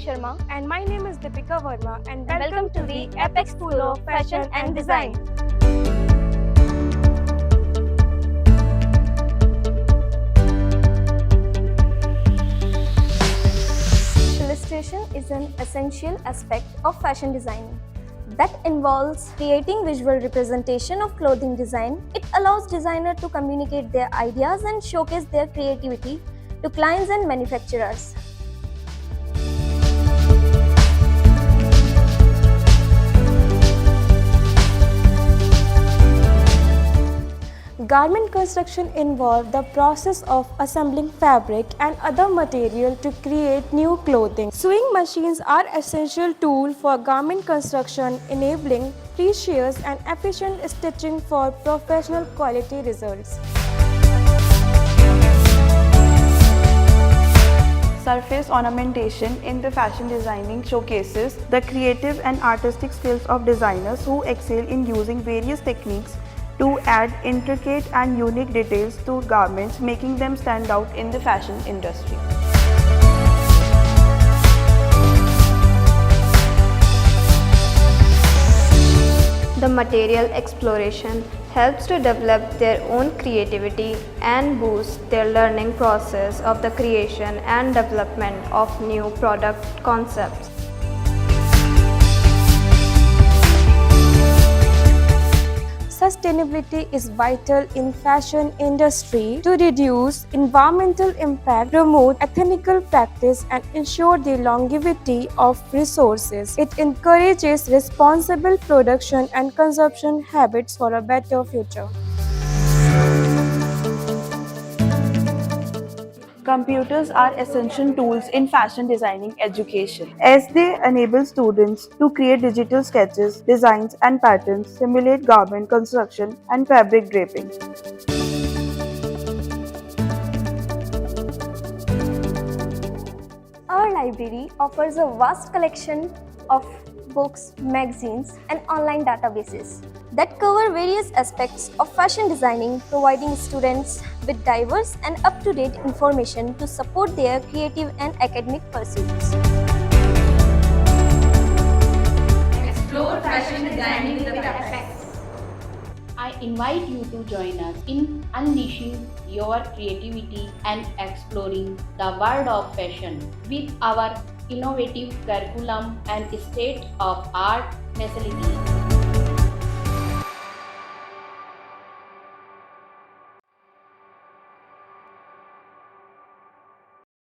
Sharma. And my name is Deepika Verma, and Welcome to the Apex School of Fashion and Design. Illustration is an essential aspect of fashion designing that involves creating visual representation of clothing design. It allows designers to communicate their ideas and showcase their creativity to clients and manufacturers. Garment construction involves the process of assembling fabric and other material to create new clothing. Sewing machines are essential tool for garment construction, enabling precious and efficient stitching for professional quality results. Surface ornamentation in the fashion designing showcases the creative and artistic skills of designers who excel in using various techniques to add intricate and unique details to garments, making them stand out in the fashion industry. The material exploration helps to develop their own creativity and boost their learning process of the creation and development of new product concepts. Sustainability is vital in fashion industry to reduce environmental impact, promote ethical practice and ensure the longevity of resources. It encourages responsible production and consumption habits for a better future. Computers are essential tools in fashion designing education, as they enable students to create digital sketches, designs and patterns, simulate garment construction and fabric draping. Our library offers a vast collection of books, magazines, and online databases that cover various aspects of fashion designing, providing students with diverse and up-to-date information to support their creative and academic pursuits. Explore fashion designing with Apex. I invite you to join us in unleashing your creativity and exploring the world of fashion with our innovative curriculum and state-of-art facilities.